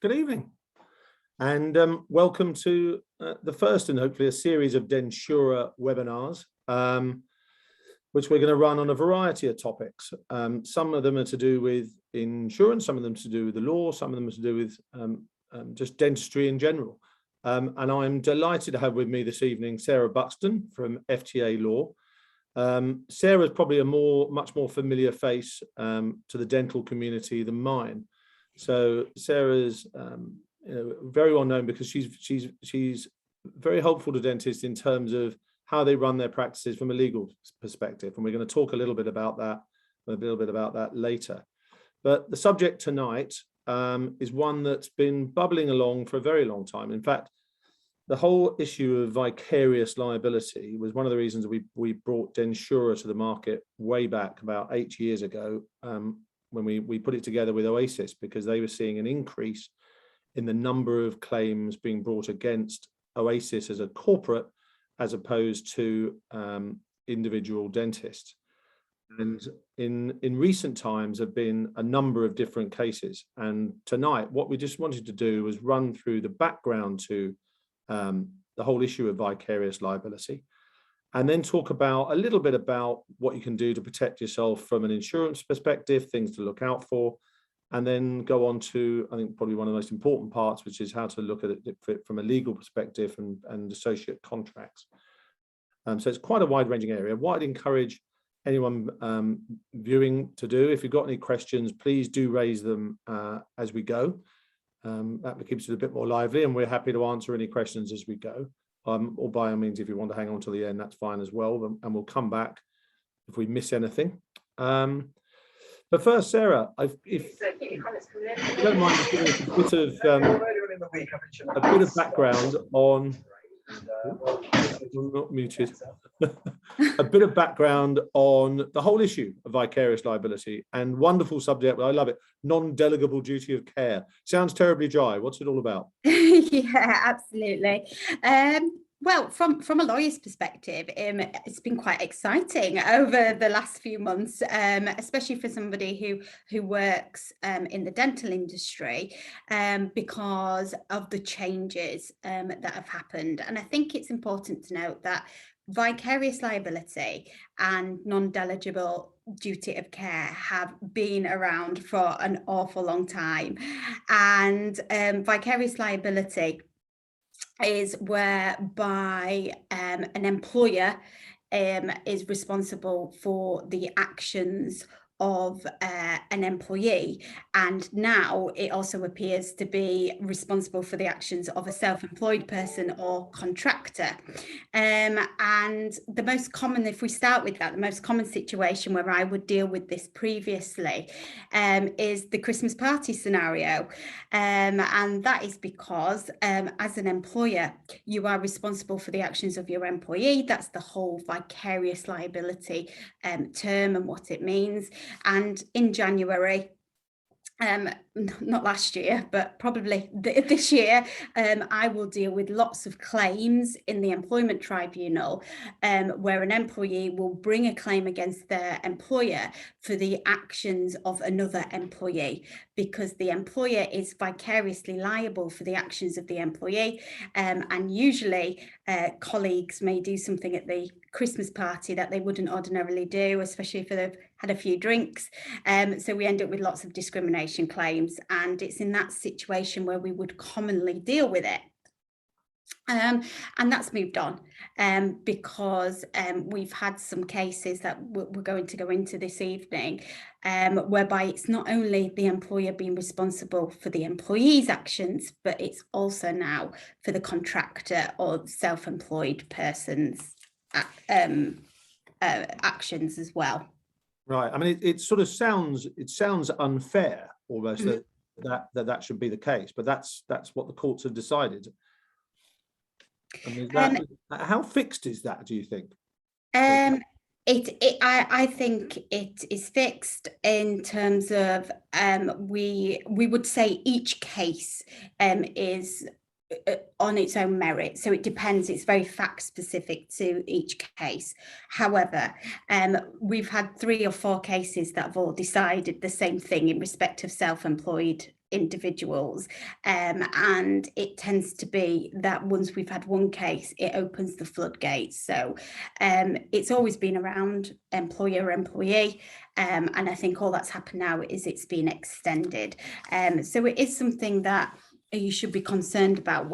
Good evening, and welcome to the first in hopefully a series of Densura webinars, which we're going to run on a variety of topics. Some of them are to do with insurance, some of them to do with the law, some of them are to do with just dentistry in general. And I'm delighted to have with me this evening Sarah Buxton from FTA Law. Sarah's probably a much more familiar face to the dental community than mine. So Sarah's very well known because she's very helpful to dentists in terms of how they run their practices from a legal perspective, and we're going to talk a little bit about that later. But the subject tonight is one that's been bubbling along for a very long time. In fact, the whole issue of vicarious liability was one of the reasons we brought Densura to the market way back about 8 years ago, when we put it together with Oasis, because they were seeing an increase in the number of claims being brought against Oasis as a corporate, as opposed to individual dentists. And in recent times have been a number of different cases. And tonight, what we just wanted to do was run through the background to the whole issue of vicarious liability, and then talk about a little bit about what you can do to protect yourself from an insurance perspective, things to look out for, and then go on to, I think, probably one of the most important parts, which is how to look at it from a legal perspective and associate contracts. So it's quite a wide-ranging area. What I'd encourage anyone viewing to do, if you've got any questions, please do raise them as we go. That keeps it a bit more lively, and we're happy to answer any questions as we go. Or by all means, if you want to hang on to the end, that's fine as well, and we'll come back if we miss anything. But first, Sarah, if you don't mind giving us a bit of background on. I'm not muted. A bit of background on the whole issue of vicarious liability, and wonderful subject, but I love it. Non-delegable duty of care. Sounds terribly dry. What's it all about? Yeah, absolutely. Well, from a lawyer's perspective, it's been quite exciting over the last few months, especially for somebody who works in the dental industry, because of the changes that have happened. And I think it's important to note that vicarious liability and non-delegable duty of care have been around for an awful long time. And vicarious liability is whereby an employer is responsible for the actions of an employee, and now it also appears to be responsible for the actions of a self-employed person or contractor. And the most common, if we start with that, the most common situation where I would deal with this previously is the Christmas party scenario, and that is because as an employer, you are responsible for the actions of your employee. That's the whole vicarious liability term and what it means. And in January, not last year, but probably this year, I will deal with lots of claims in the employment tribunal, where an employee will bring a claim against their employer for the actions of another employee, because the employer is vicariously liable for the actions of the employee. And usually colleagues may do something at the Christmas party that they wouldn't ordinarily do, especially if they've had a few drinks. So we end up with lots of discrimination claims, and it's in that situation where we would commonly deal with it. And that's moved on because we've had some cases that we're going to go into this evening, whereby it's not only the employer being responsible for the employee's actions, but it's also now for the contractor or self-employed person's actions as well. Right. I mean, it sort of sounds unfair almost, that should be the case, but that's what the courts have decided. I mean, how fixed is that, do you think? I think it is fixed in terms of we would say each case is on its own merit, so it depends. It's very fact specific to each case. However, we've had 3 or 4 cases that have all decided the same thing in respect of self-employed individuals, and it tends to be that once we've had one case, it opens the floodgates. So it's always been around employer-employee, and I think all that's happened now is it's been extended. So it is something that you should be concerned about.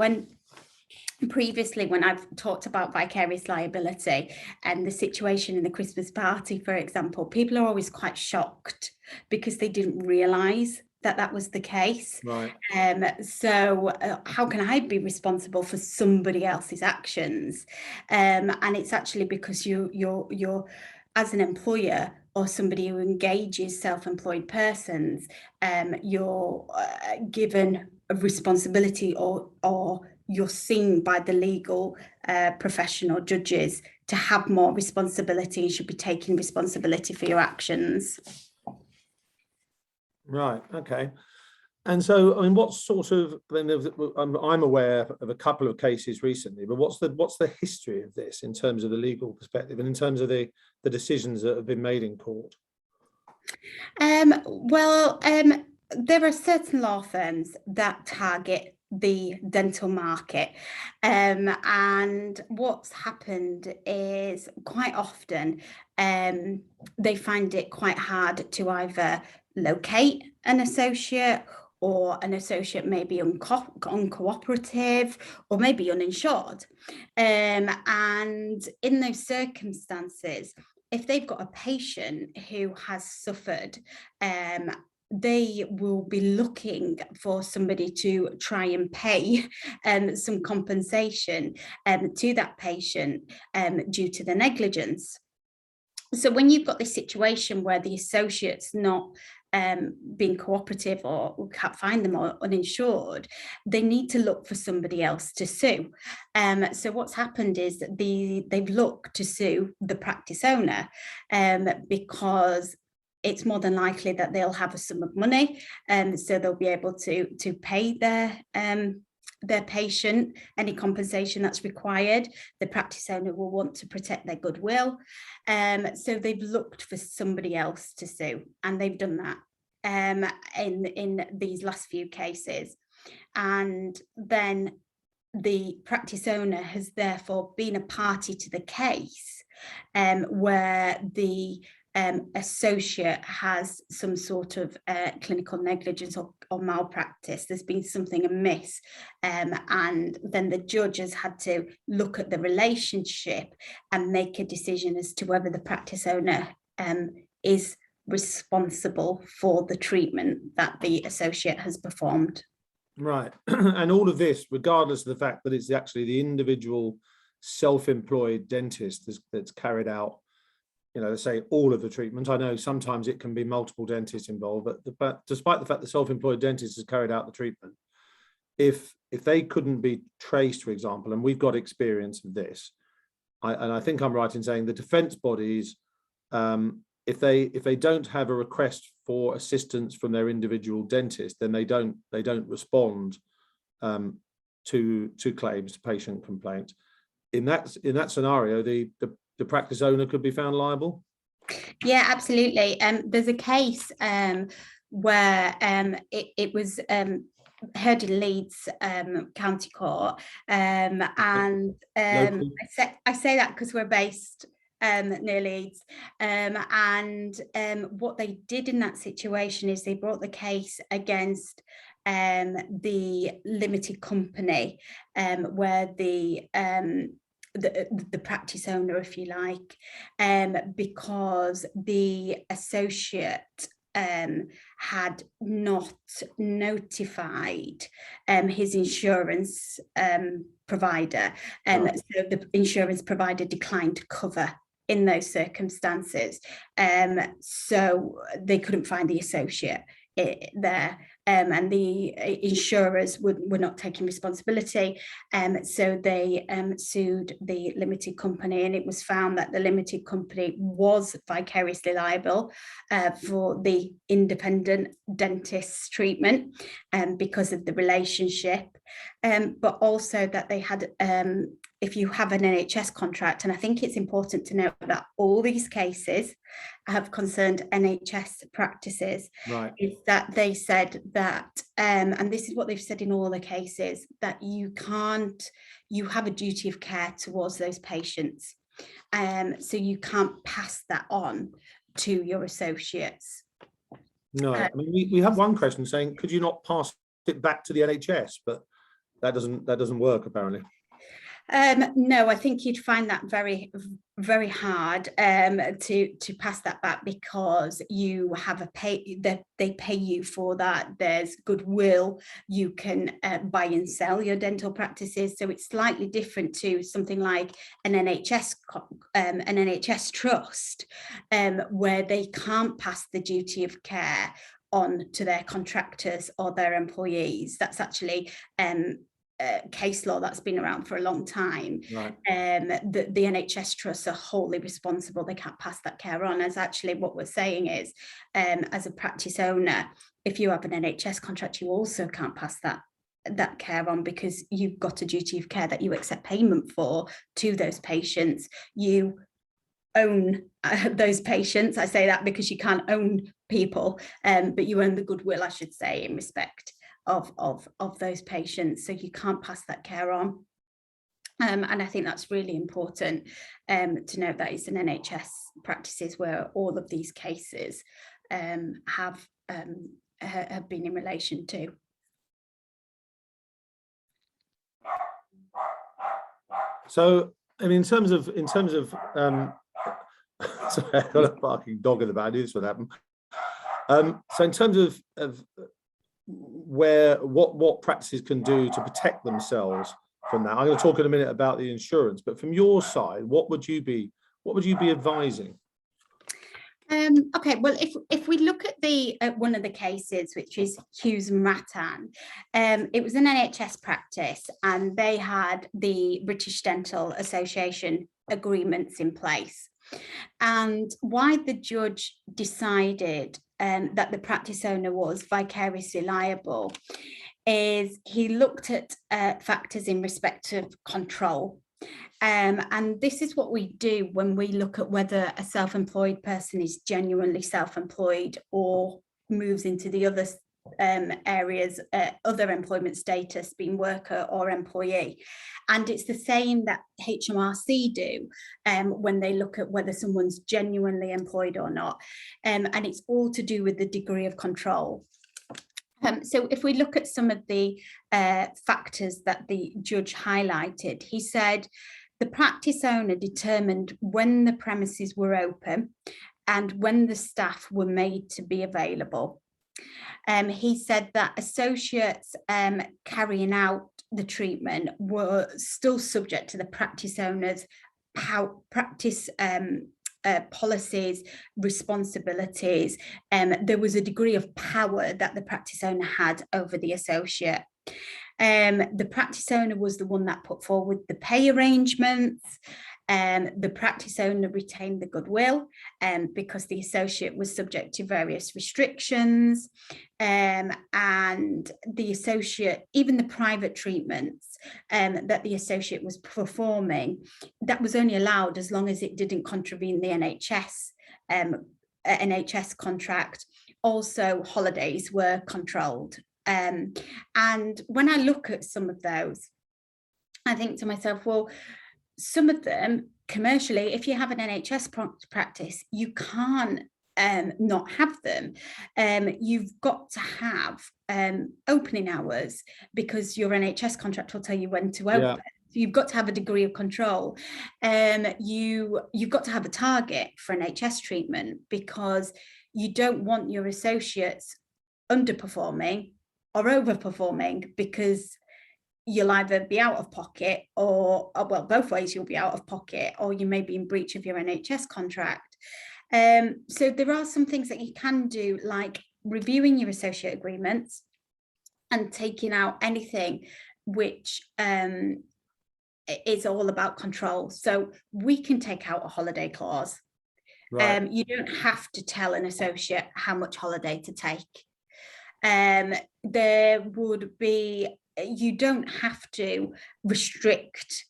Previously, when I've talked about vicarious liability and the situation in the Christmas party, for example, people are always quite shocked because they didn't realise that that was the case. Right. So how can I be responsible for somebody else's actions? And it's actually because you're as an employer or somebody who engages self-employed persons, you're given a responsibility, or you're seen by the legal professional judges to have more responsibility and should be taking responsibility for your actions. Right. Okay. And so, I mean, what sort of? I'm aware of a couple of cases recently, but what's the history of this in terms of the legal perspective and in terms of the decisions that have been made in court? There are certain law firms that target the dental market, and what's happened is quite often they find it quite hard to either locate an associate, or an associate may be uncooperative or maybe uninsured, and in those circumstances, if they've got a patient who has suffered, they will be looking for somebody to try and pay some compensation to that patient due to the negligence. So when you've got this situation where the associate's not being cooperative, or can't find them, or uninsured, they need to look for somebody else to sue. So what's happened is that they've looked to sue the practice owner, because it's more than likely that they'll have a sum of money, so they'll be able to pay their patient any compensation that's required. The practice owner will want to protect their goodwill, so they've looked for somebody else to sue, and they've done that in these last few cases. And then the practice owner has therefore been a party to the case, where the associate has some sort of clinical negligence or malpractice. There's been something amiss, and then the judge has had to look at the relationship and make a decision as to whether the practice owner is responsible for the treatment that the associate has performed. Right. And all of this, regardless of the fact that it's actually the individual self-employed dentist that's carried out, let's say, all of the treatment. I know sometimes it can be multiple dentists involved, but despite the fact the self-employed dentist has carried out the treatment, if they couldn't be traced, for example, and we've got experience of this, and I think I'm right in saying the defence bodies, if they don't have a request for assistance from their individual dentist, then they don't respond to claims, to patient complaints. In that scenario, the practice owner could be found liable? Yeah, absolutely. There's a case where it was heard in Leeds County Court, and I say that because we're based near Leeds, and what they did in that situation is they brought the case against the limited company, where the practice owner, if you like, because the associate had not notified his insurance provider, so the insurance provider declined to cover in those circumstances, so they couldn't find the associate there, and the insurers were not taking responsibility, so they sued the limited company, and it was found that the limited company was vicariously liable for the independent dentist's treatment, because of the relationship, but also that they had if you have an NHS contract, and I think it's important to note that all these cases have concerned NHS practices, Right. is that they said that, and this is what they've said in all the cases, that you have a duty of care towards those patients. So you can't pass that on to your associates. No, I mean, we have one question saying, could you not pass it back to the NHS? But that doesn't work apparently. No, I think you'd find that very, very hard to pass that back, because you have a pay that they pay you for that. There's goodwill. You can buy and sell your dental practices, so it's slightly different to something like an NHS trust, where they can't pass the duty of care on to their contractors or their employees. That's actually case law that's been around for a long time. Right. The NHS trusts are wholly responsible. They can't pass that care on. As actually what we're saying is, as a practice owner, if you have an NHS contract, you also can't pass that care on, because you've got a duty of care that you accept payment for to those patients. You own those patients. I say that because you can't own people, but you own the goodwill, I should say, in respect of those patients, so you can't pass that care on. And I think that's really important to note that it's an NHS practices where all of these cases have been in relation to. So, I mean, in terms of sorry, I've got a barking dog in the back. I knew this would happen. So in terms of what practices can do to protect themselves from that, I'm going to talk in a minute about the insurance, but from your side, what would you be advising? Okay, well, if we look at one of the cases, which is Hughes and Rattan, it was an NHS practice, and they had the British Dental Association agreements in place. And why the judge decided that the practice owner was vicariously liable is he looked at factors in respect of control. And this is what we do when we look at whether a self-employed person is genuinely self-employed or moves into the other areas, other employment status, being worker or employee. And it's the same that HMRC do when they look at whether someone's genuinely employed or not. And it's all to do with the degree of control. So if we look at some of the factors that the judge highlighted, he said the practice owner determined when the premises were open and when the staff were made to be available. He said that associates carrying out the treatment were still subject to the practice owner's practice policies, responsibilities. There was a degree of power that the practice owner had over the associate. The practice owner was the one that put forward the pay arrangements. The practice owner retained the goodwill because the associate was subject to various restrictions, and the associate, even the private treatments that the associate was performing, that was only allowed as long as it didn't contravene the NHS contract. Also, holidays were controlled. And when I look at some of those, I think to myself, well, some of them commercially, if you have an NHS practice, you can't not have them. You've got to have opening hours because your NHS contract will tell you when to open. Yeah. So you've got to have a degree of control. You've got to have a target for NHS treatment, because you don't want your associates underperforming or overperforming, because you'll either be out of pocket or, well, both ways you'll be out of pocket, or you may be in breach of your NHS contract. So there are some things that you can do, like reviewing your associate agreements and taking out anything which is all about control. So we can take out a holiday clause. Right. You don't have to tell an associate how much holiday to take. There would be, you don't have to restrict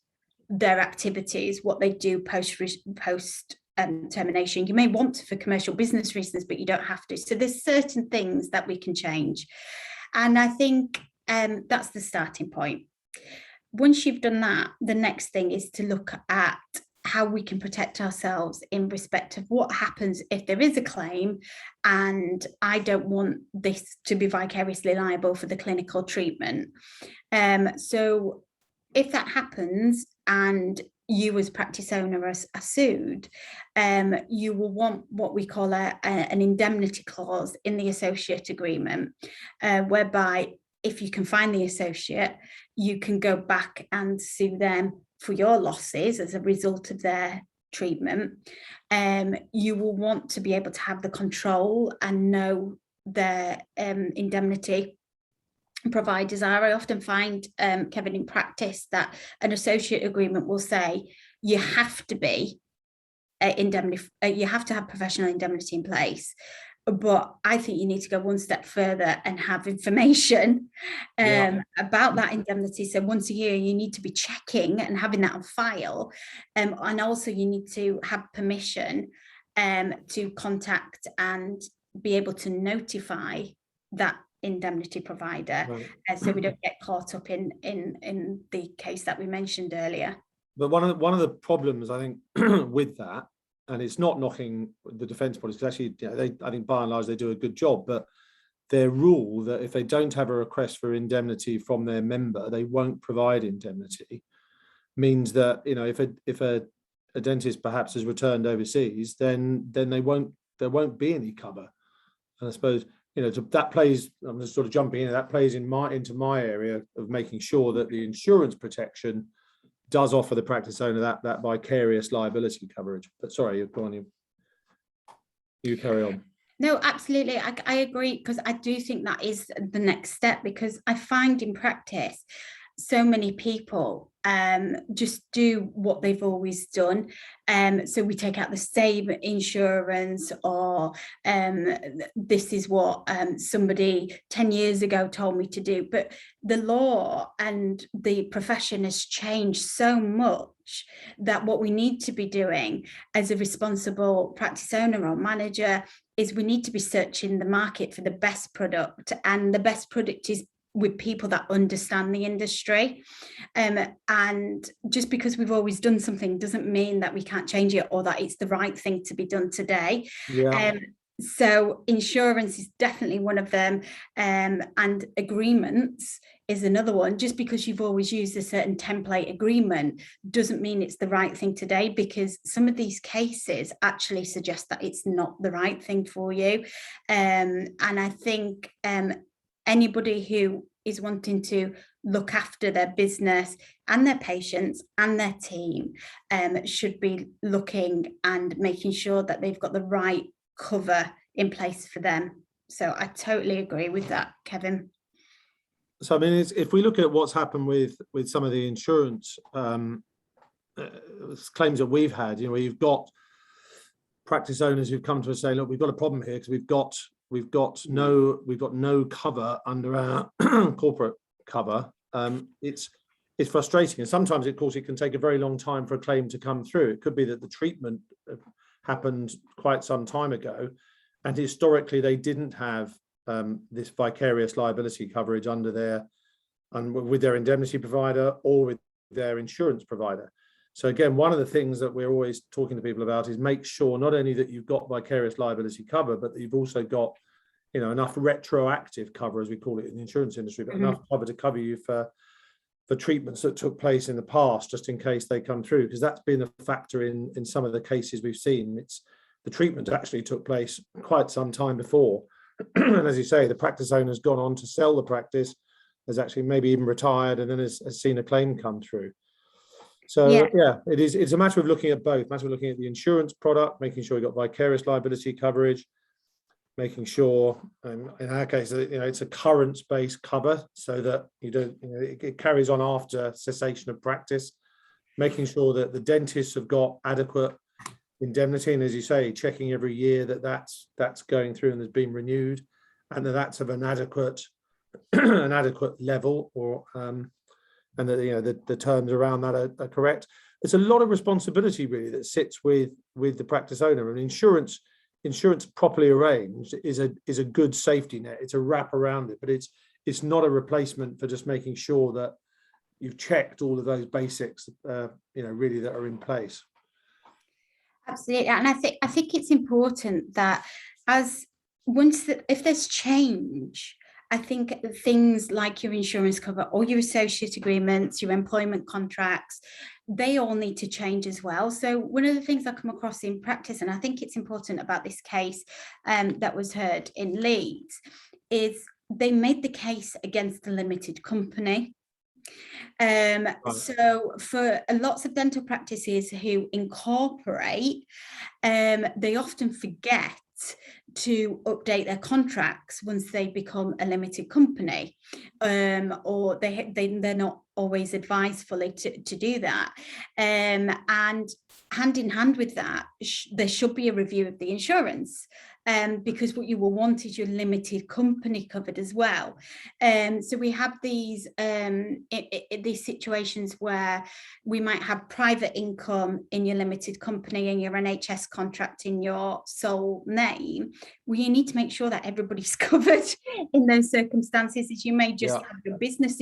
their activities, what they do post termination. You may want to for commercial business reasons, but you don't have to. So there's certain things that we can change. And I think that's the starting point. Once you've done that, the next thing is to look at how we can protect ourselves in respect of what happens if there is a claim and I don't want this to be vicariously liable for the clinical treatment. So if that happens and you as practice owner are sued, you will want what we call an indemnity clause in the associate agreement, whereby if you can find the associate, you can go back and sue them for your losses as a result of their treatment. You will want to be able to have the control and know their indemnity providers are. I often find, Kevin, in practice that an associate agreement will say you have to be you have to have professional indemnity in place. But I think you need to go one step further and have information about that indemnity. So once a year, you need to be checking and having that on file. And also you need to have permission to contact and be able to notify that indemnity provider, so we don't get caught up in the case that we mentioned earlier. But one of the problems, I think, with that, and it's not knocking the defence bodies, because actually, I think by and large they do a good job, but their rule that if they don't have a request for indemnity from their member, they won't provide indemnity, means that if a dentist perhaps has returned overseas, then there won't be any cover. And I suppose that plays. I'm just sort of jumping in. That plays into my area of making sure that the insurance protection does offer the practice owner that vicarious liability coverage. But sorry, you're going. You carry on. No, absolutely. I agree, because I do think that is the next step, because I find in practice so many people just do what they've always done. So we take out the same insurance, or this is what somebody 10 years ago told me to do. But the law and the profession has changed so much that what we need to be doing as a responsible practice owner or manager is we need to be searching the market for the best product, and the best product is with people that understand the industry. And just because we've always done something doesn't mean that we can't change it or that it's the right thing to be done today. So insurance is definitely one of them, and agreements is another one. Just because you've always used a certain template agreement doesn't mean it's the right thing today, because some of these cases actually suggest that it's not the right thing for you. And I think anybody who is wanting to look after their business and their patients and their team should be looking and making sure that they've got the right cover in place for them. So I totally agree with that, Kevin. So I mean, if we look at what's happened with some of the insurance claims that we've had, you've got practice owners who've come to us saying, look, we've got a problem here because we've got no cover under our corporate cover. It's frustrating, and sometimes, of course, it can take a very long time for a claim to come through. It could be that the treatment happened quite some time ago, and historically they didn't have this vicarious liability coverage with their indemnity provider or with their insurance provider. So again, one of the things that we're always talking to people about is make sure not only that you've got vicarious liability cover, but that you've also got, enough retroactive cover, as we call it in the insurance industry, but enough cover to cover you for treatments that took place in the past, just in case they come through, because that's been a factor in some of the cases we've seen. It's the treatment actually took place quite some time before. And as you say, the practice owner's gone on to sell the practice, has actually maybe even retired, and then has seen a claim come through. So it's a matter of looking at both, matter of looking at the insurance product, making sure you've got vicarious liability coverage, making sure, in our case, it's a occurrence-based cover, so that it carries on after cessation of practice, making sure that the dentists have got adequate indemnity, and as you say, checking every year that's going through and has been renewed, and that's of an adequate level, or and that, you know, the terms around that are correct. It's a lot of responsibility really that sits with the practice owner. And insurance properly arranged is a good safety net. It's a wrap around it, but it's not a replacement for just making sure that you've checked all of those basics, you know, really, that are in place. Absolutely, and I think it's important that if there's change, I think things like your insurance cover or your associate agreements, your employment contracts, they all need to change as well. So one of the things I come across in practice, and I think it's important about this case that was heard in Leeds, is they made the case against the limited company. So for lots of dental practices who incorporate, they often forget to update their contracts once they become a limited company, or they're not always advised fully to do that. And hand in hand with that, there should be a review of the insurance, because what you will want is your limited company covered as well. So we have these situations where we might have private income in your limited company and your NHS contract in your sole name. Well, you need to make sure that everybody's covered in those circumstances, as you may just have your business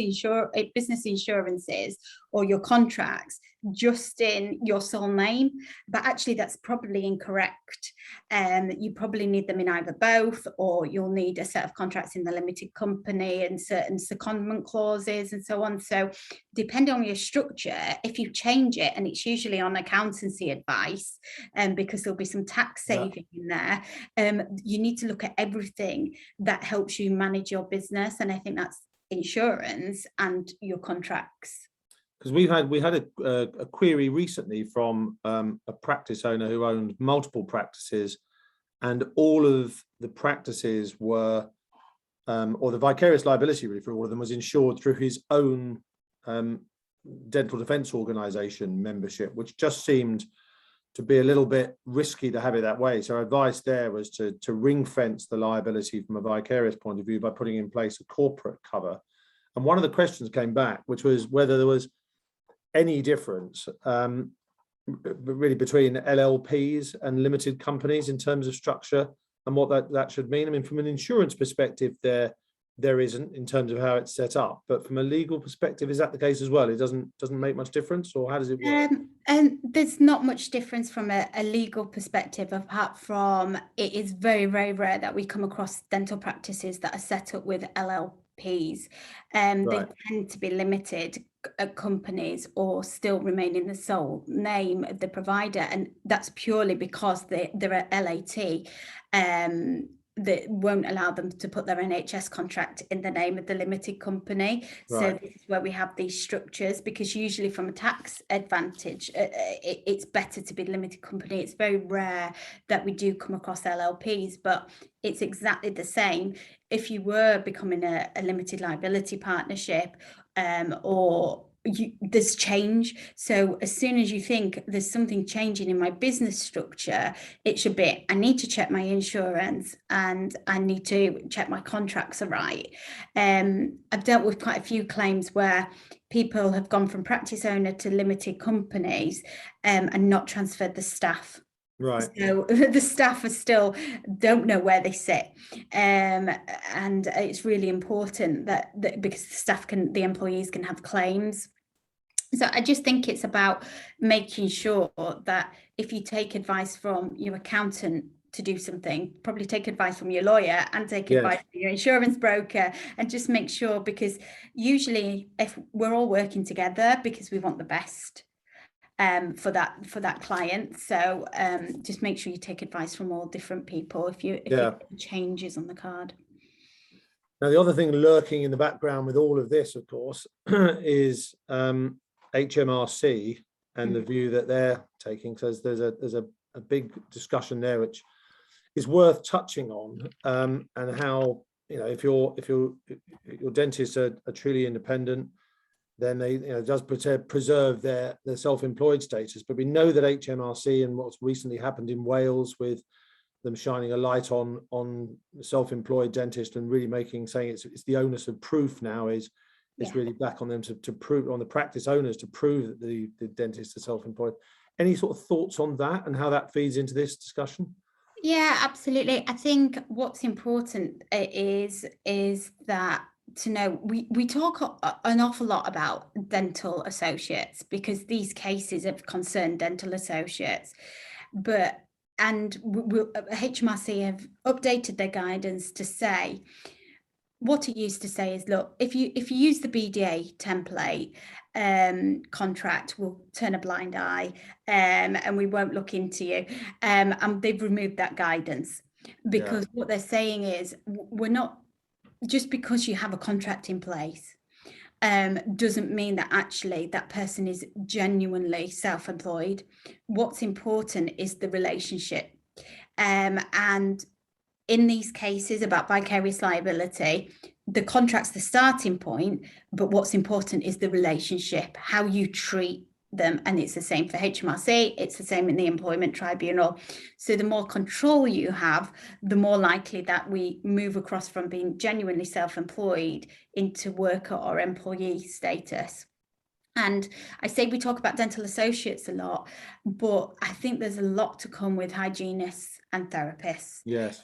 insurances or your contracts just in your sole name, but actually that's probably incorrect. You probably need them in either both, or you'll need a set of contracts in the limited company and certain secondment clauses and so on. So depending on your structure, if you change it, and it's usually on accountancy advice, because there'll be some tax saving in there, you need to look at everything that helps you manage your business, and I think that's insurance and your contracts. Because we had a query recently from a practice owner who owned multiple practices, and all of the practices were, or the vicarious liability really for all of them was insured through his own dental defence organisation membership, which just seemed to be a little bit risky to have it that way. So our advice there was to ring fence the liability from a vicarious point of view by putting in place a corporate cover. And one of the questions came back, which was whether there was any difference really between LLPs and limited companies in terms of structure and what that should mean. I mean, from an insurance perspective, there isn't in terms of how it's set up, but from a legal perspective, is that the case as well? It doesn't make much difference, or how does it work? And there's not much difference from a legal perspective, apart from it is very, very rare that we come across dental practices that are set up with LLPs. They tend to be limited companies or still remain in the sole name of the provider, and that's purely because they're a LAT that won't allow them to put their NHS contract in the name of the limited company. So this is where we have these structures, because usually from a tax advantage, it's better to be limited company. It's very rare that we do come across LLPs, but it's exactly the same if you were becoming a limited liability partnership, or there's change. So as soon as you think there's something changing in my business structure, it should be, I need to check my insurance and I need to check my contracts are right. I've dealt with quite a few claims where people have gone from practice owner to limited companies and not transferred the staff. Right. So the staff are still don't know where they sit, and it's really important that because the employees can have claims. So I just think it's about making sure that if you take advice from your accountant to do something, probably take advice from your lawyer and take advice from your insurance broker, and just make sure, because usually if we're all working together because we want the best for that client. So just make sure you take advice from all different people if you changes on the card. Now, the other thing lurking in the background with all of this, of course, is HMRC and the view that they're taking. So there's a big discussion there which is worth touching on, and how, you know, if your dentists are truly independent, then they, you know, does preserve their self-employed status. But we know that HMRC and what's recently happened in Wales with them shining a light on the self-employed dentist and really saying it's the onus of proof now is it's Yeah. really back on them to prove, on the practice owners to prove that the dentists are self-employed. Any sort of thoughts on that and how that feeds into this discussion? Yeah, absolutely. I think what's important is that to know we talk an awful lot about dental associates because these cases have concerned dental associates, but HMRC have updated their guidance to say what it used to say is, look, if you use the BDA template contract, we'll turn a blind eye and we won't look into you. And they've removed that guidance because what they're saying is we're not, just because you have a contract in place doesn't mean that actually that person is genuinely self-employed. What's important is the relationship. And in these cases about vicarious liability, the contract's the starting point, but what's important is the relationship, how you treat them. And it's the same for HMRC, it's the same in the employment tribunal. So the more control you have, the more likely that we move across from being genuinely self-employed into worker or employee status. And I say we talk about dental associates a lot, but I think there's a lot to come with hygienists and therapists. Yes.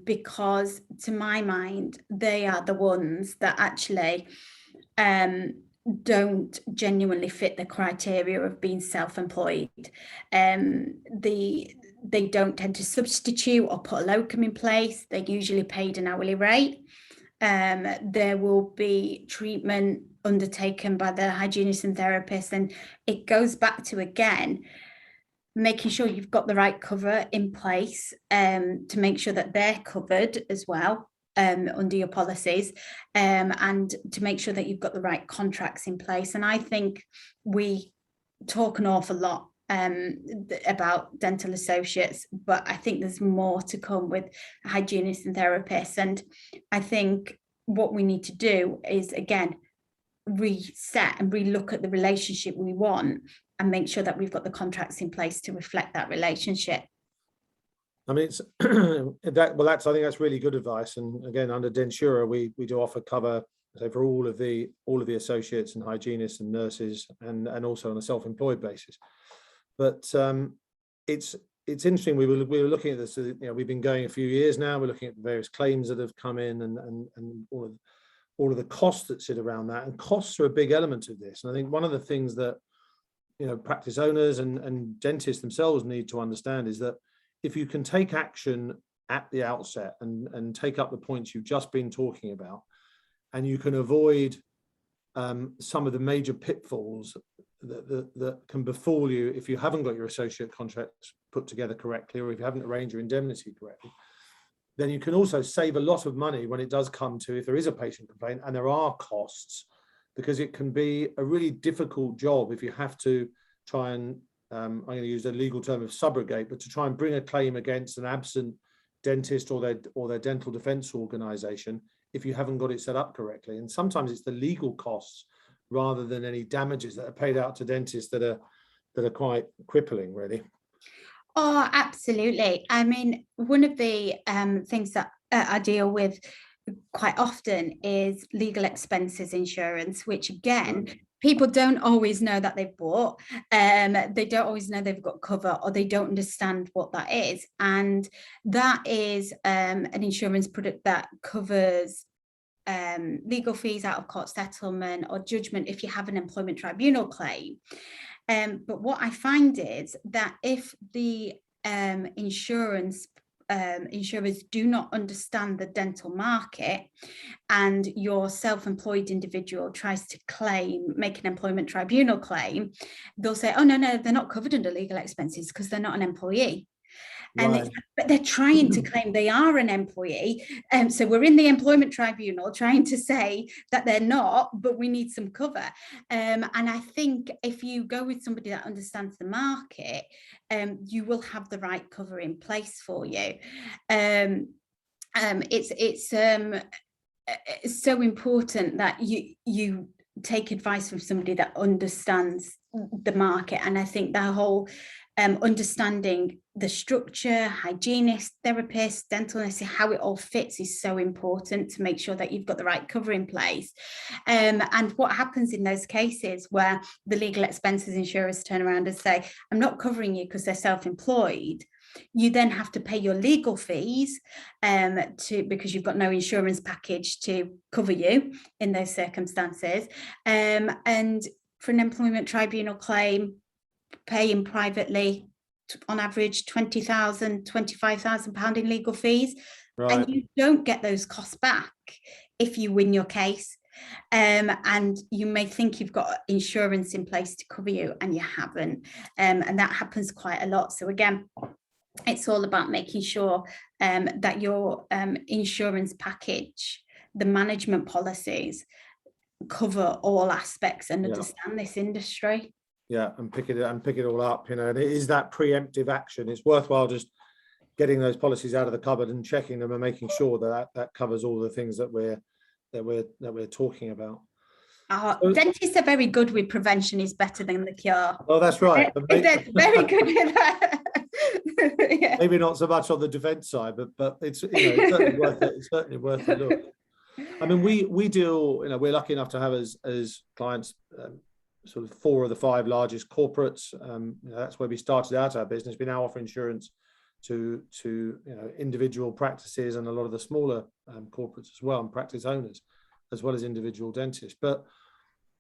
Because to my mind, they are the ones that actually don't genuinely fit the criteria of being self-employed. They don't tend to substitute or put a locum in place. They're usually paid an hourly rate. There will be treatment undertaken by the hygienist and therapist, and it goes back to, again, making sure you've got the right cover in place to make sure that they're covered as well under your policies, and to make sure that you've got the right contracts in place. And I think we talk an awful lot about dental associates, but I think there's more to come with hygienists and therapists. And I think what we need to do is, again, reset and relook at the relationship we want and make sure that we've got the contracts in place to reflect that relationship. I mean, it's I think that's really good advice. And again, under Densura, we do offer cover, say, for all of the associates and hygienists and nurses, and also on a self-employed basis. But it's interesting. We were looking at this. We've been going a few years now. We're looking at the various claims that have come in and all of the costs that sit around that. And costs are a big element of this. And I think one of the things that practice owners and dentists themselves need to understand is that if you can take action at the outset and take up the points you've just been talking about, and you can avoid some of the major pitfalls that can befall you if you haven't got your associate contracts put together correctly, or if you haven't arranged your indemnity correctly, then you can also save a lot of money when it does come to, if there is a patient complaint and there are costs, because it can be a really difficult job if you have to try and, I'm going to use a legal term of subrogate, but to try and bring a claim against an absent dentist or their dental defense organization if you haven't got it set up correctly. And sometimes it's the legal costs rather than any damages that are paid out to dentists that are quite crippling, really. Oh, absolutely. I mean, one of the things that I deal with quite often is legal expenses insurance, which, again, people don't always know that they've bought. They don't always know they've got cover, or they don't understand what that is. And that is an insurance product that covers legal fees, out of court settlement or judgment if you have an employment tribunal claim. But what I find is that if the insurers do not understand the dental market, and your self-employed individual tries to make an employment tribunal claim, they'll say, oh, no, they're not covered under legal expenses because they're not an employee. And but they're trying to claim they are an employee. So we're in the employment tribunal trying to say that they're not, but we need some cover. And I think if you go with somebody that understands the market, you will have the right cover in place for you. It's so important that you take advice from somebody that understands the market. And I think that whole understanding the structure, hygienists, therapists, dentalists, how it all fits is so important to make sure that you've got the right cover in place. And what happens in those cases where the legal expenses insurers turn around and say, I'm not covering you because they're self-employed, you then have to pay your legal fees because you've got no insurance package to cover you in those circumstances. And for an employment tribunal claim, paying privately on average £20,000, £25,000 in legal fees, right. And you don't get those costs back if you win your case. And you may think you've got insurance in place to cover you, and you haven't. And that happens quite a lot. So again, it's all about making sure that your insurance package, the management policies, cover all aspects and understand this industry. Yeah, and pick it all up, and it is that preemptive action. It's worthwhile just getting those policies out of the cupboard and checking them and making sure that covers all the things that we're talking about. Dentists are very good with prevention is better than the cure. Oh, that's right. They're very good with that. Yeah. Maybe not so much on the defence side, but it's it's certainly worth it. It's certainly worth a look. I mean, we deal. We're lucky enough to have as clients sort of 4 of the 5 largest corporates. That's where we started out our business. We now offer insurance to individual practices and a lot of the smaller corporates as well, and practice owners, as well as individual dentists. But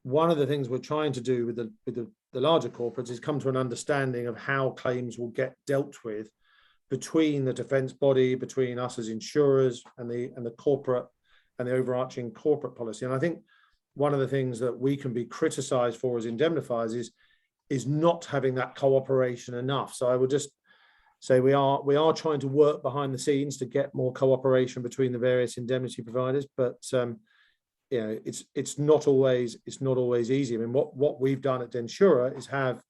one of the things we're trying to do with the larger corporates is come to an understanding of how claims will get dealt with between the defence body, between us as insurers, and the corporate and the overarching corporate policy. And I think one of the things that we can be criticised for as indemnifiers is not having that cooperation enough. So I would just say we are trying to work behind the scenes to get more cooperation between the various indemnity providers, but it's not always easy. I mean, what we've done at Densura is have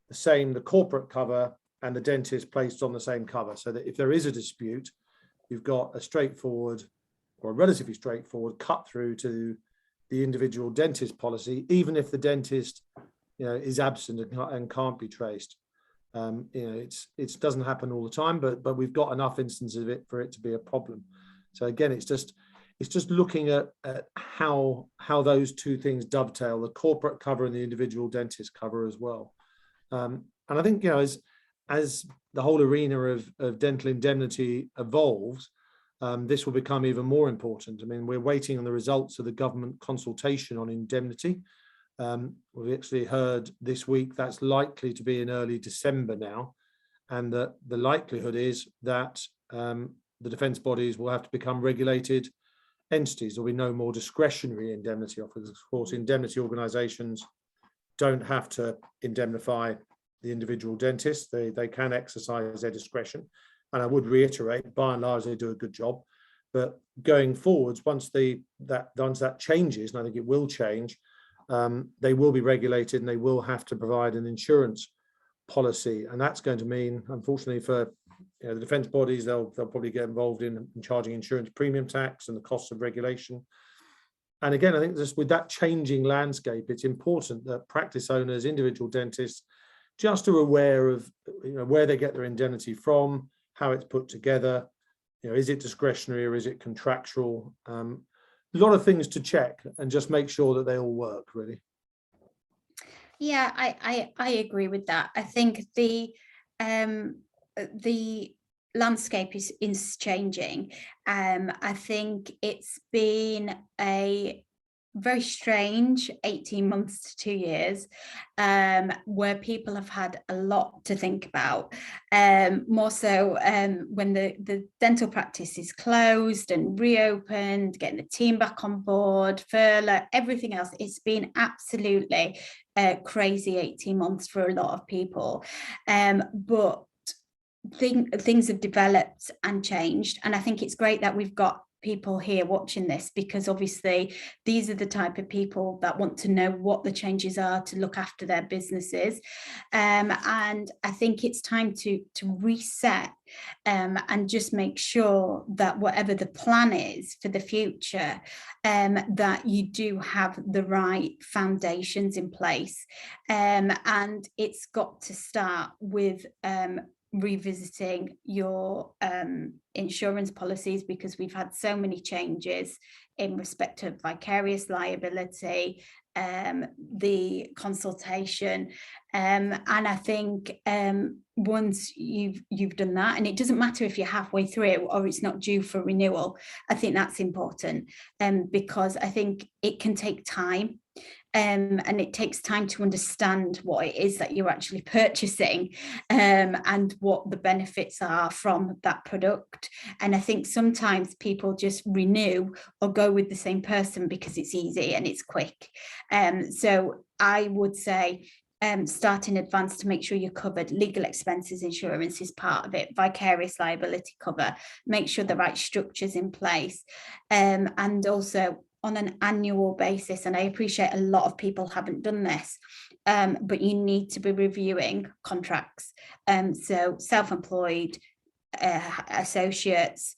the corporate cover and the dentist placed on the same cover, so that if there is a dispute, you've got a straightforward or a relatively straightforward cut through to the individual dentist policy, even if the dentist is absent and can't be traced. It doesn't happen all the time, but we've got enough instances of it for it to be a problem. So again, it's just looking at how those two things dovetail, the corporate cover and the individual dentist cover as well. And I think as the whole arena of dental indemnity evolves, this will become even more important. I mean, we're waiting on the results of the government consultation on indemnity. We've actually heard this week that's likely to be in early December now, and the likelihood is that the defence bodies will have to become regulated entities. There'll be no more discretionary indemnity offers. Of course, indemnity organisations don't have to indemnify the individual dentists. They can exercise their discretion. And I would reiterate, by and large, they do a good job. But going forwards, once that changes, and I think it will change, they will be regulated and they will have to provide an insurance policy. And that's going to mean, unfortunately, for the defence bodies, they'll probably get involved in charging insurance premium tax and the costs of regulation. And again, I think just with that changing landscape, it's important that practice owners, individual dentists, just are aware of where they get their indemnity from, how it's put together, is it discretionary or is it contractual? A lot of things to check and just make sure that they all work, really. Yeah, I agree with that. I think the landscape is changing. I think it's been a very strange 18 months to 2 years, where people have had a lot to think about, more so when the dental practice is closed and reopened, getting the team back on board, furlough, everything else. It's been absolutely crazy 18 months for a lot of people, but things have developed and changed, and I think it's great that we've got people here watching this, because obviously these are the type of people that want to know what the changes are to look after their businesses. And I think it's time to reset and just make sure that whatever the plan is for the future, that you do have the right foundations in place. And it's got to start with revisiting your insurance policies, because we've had so many changes in respect of vicarious liability, the consultation, and I think once you've done that, and it doesn't matter if you're halfway through or it's not due for renewal, I think that's important, because I think it can take time. And it takes time to understand what it is that you're actually purchasing, and what the benefits are from that product. And I think sometimes people just renew or go with the same person because it's easy and it's quick. So I would say start in advance to make sure you're covered. Legal expenses insurance is part of it, vicarious liability cover, make sure the right structure's in place, and also on an annual basis. And I appreciate a lot of people haven't done this, but you need to be reviewing contracts. So self-employed, associates,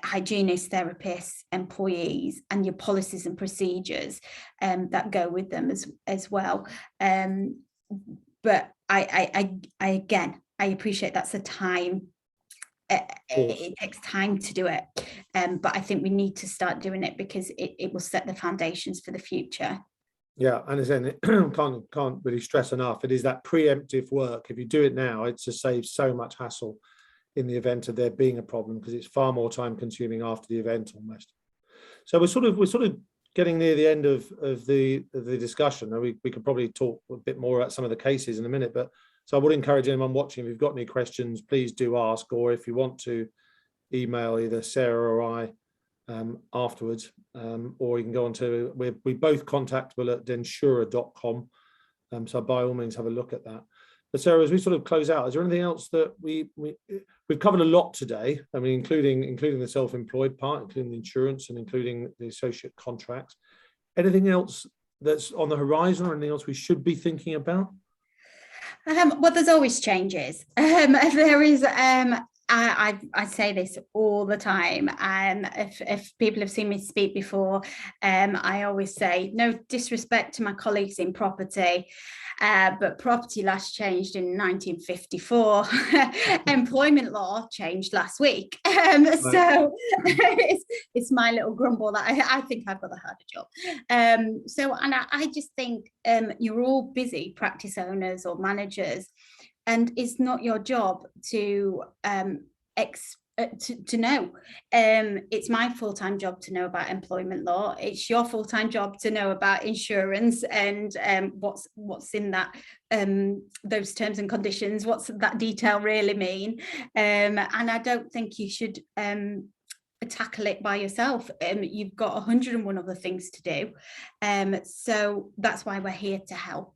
hygienists, therapists, employees, and your policies and procedures that go with them as well. But I again, I appreciate that's a time. It takes time to do it, but I think we need to start doing it because it will set the foundations for the future. Yeah, and again, can't really stress enough, it is that preemptive work. If you do it now, it just saves so much hassle in the event of there being a problem, because it's far more time consuming after the event almost. So we're sort of getting near the end of the discussion. We could probably talk a bit more about some of the cases in a minute, but so I would encourage anyone watching, if you've got any questions, please do ask, or if you want to email either Sarah or I afterwards, or you can go on to, we both contactable at densura.com, so by all means have a look at that. But Sarah, as we sort of close out, is there anything else that we've covered a lot today? I mean, including the self-employed part, including the insurance, and including the associate contracts. Anything else that's on the horizon, or anything else we should be thinking about? Well, there's always changes. There is. I say this all the time, and if people have seen me speak before, I always say no disrespect to my colleagues in property, but property last changed in 1954. Employment law changed last week, right. So it's my little grumble that I think I've got a harder job. And I just think you're all busy practice owners or managers, and it's not your job to know. It's my full-time job to know about employment law. It's your full-time job to know about insurance and what's in that, those terms and conditions. What's that detail really mean? And I don't think you should tackle it by yourself. You've got 101 other things to do. So that's why we're here to help.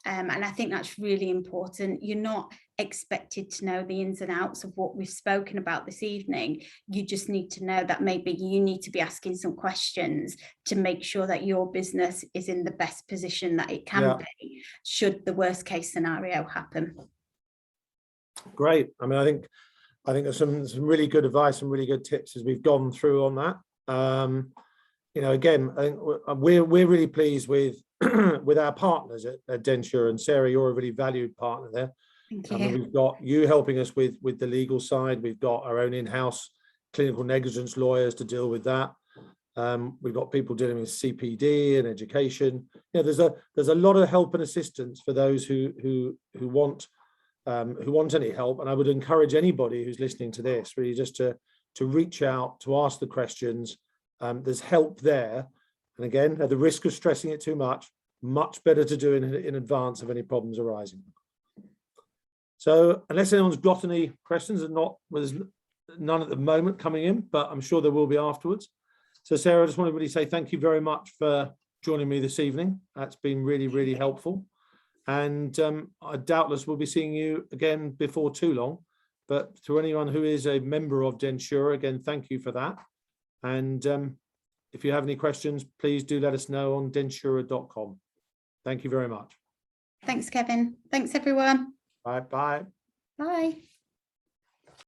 And I think that's really important. You're not expected to know the ins and outs of what we've spoken about this evening. You just need to know that maybe you need to be asking some questions to make sure that your business is in the best position that it can be, should the worst case scenario happen. Great. I mean, I think there's some really good advice and really good tips as we've gone through on that. You know, again, I think we're really pleased with with our partners at Densura, and Sarah, you're a really valued partner there. Thank you. I mean, we've got you helping us with the legal side. We've got our own in-house clinical negligence lawyers to deal with that. We've got people dealing with CPD and education. You know, there's a lot of help and assistance for those who want any help. And I would encourage anybody who's listening to this really just to reach out, to ask the questions. There's help there. And again, at the risk of stressing it too much better to do in advance of any problems arising. So unless anyone's got any questions, there's none at the moment coming in, but I'm sure there will be afterwards. So Sarah, I just want to really say thank you very much for joining me this evening. That's been really, really helpful. And I doubtless will be seeing you again before too long. But to anyone who is a member of Densura, again, thank you for that. And if you have any questions, please do let us know on densura.com. Thank you very much. Thanks, Kevin. Thanks, everyone. Bye. Bye. Bye.